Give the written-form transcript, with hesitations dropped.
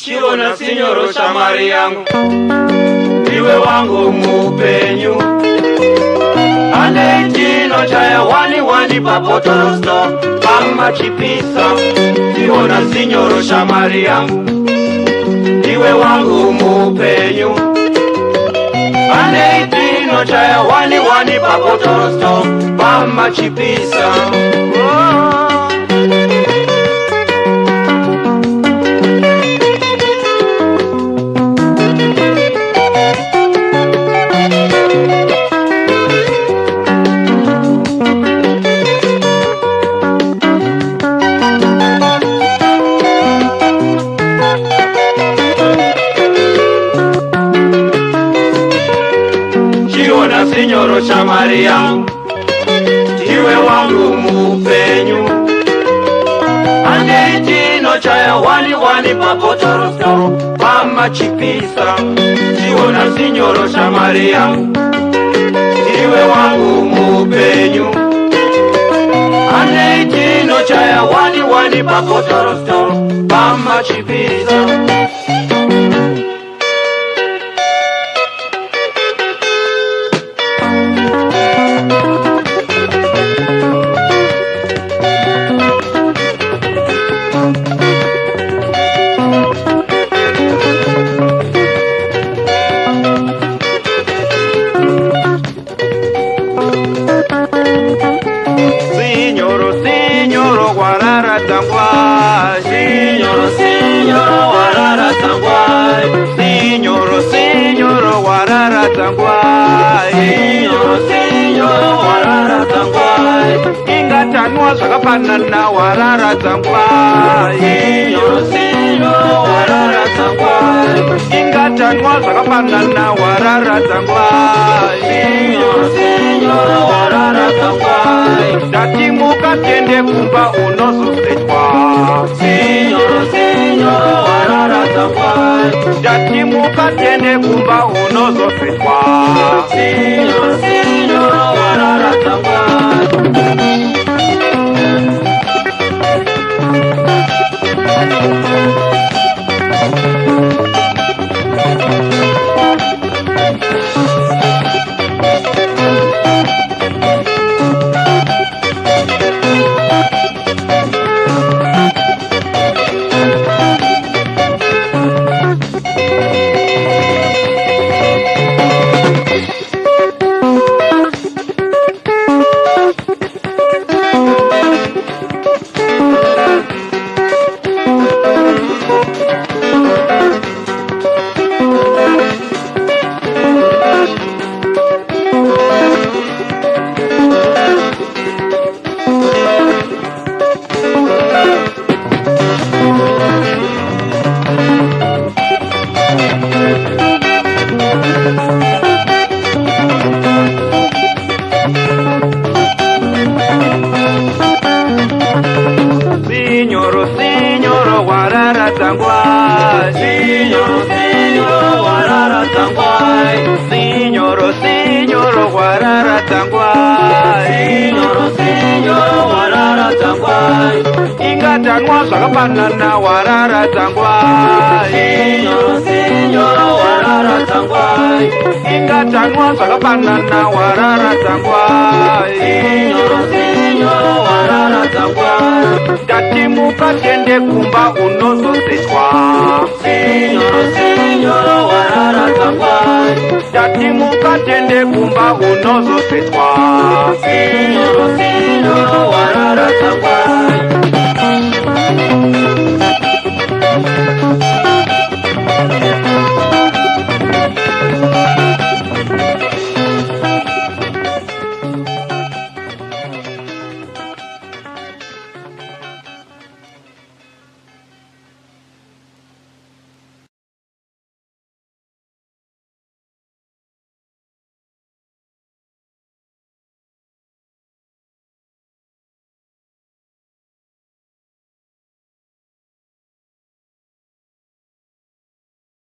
Chiona signoro shamari yangu, iwe wangu mupenyu. Ane jino chaya wani papotorosto, mama chipisa. Chiona signoro shamari yangu, iwe wangu mupenyu. Ane jino chaya wani papotorosto, mama chipisa. Chiona signoro shamari yangu, iwe wangu mupenyu. Ane jino chaya wani papotorosto, mama chipisa. Chiona signoro shamari yangu, iwe wangu mupenyu. Ane jino chaya wani papotorosto, mama chipisa. Signoro, guarara tanguai. Signoro, guarara tanguai. Signoro, guarara tanguai. Signoro, guarara tanguai. Ingatanwa zakapanana guarara tanguai. Signoro, guarara tanguai. Ingatanwa zakapanana guarara tanguai. Signoro, guarara tanguai. Datimuka tende kumba unozosetwa. Signoro, warara tanguai. Datimuka tende kumba unozosetwa. Signoro, warara tanguai. Signoro, warara tanguai. Signoro, warara tanguai. Signoro, warara tanguai. Signoro, warara tanguai. Ingatanwa zakapanana warara tanguai. Signoro, warara tanguai. Ingatanwa zakapanana warara tanguai. Signoro, warara tanguai. Datimuka tende kumba unozosetwa. Signoro, warara tanguai. Datimuka tende kumba unozosetwa. Signoro, warara tanguai.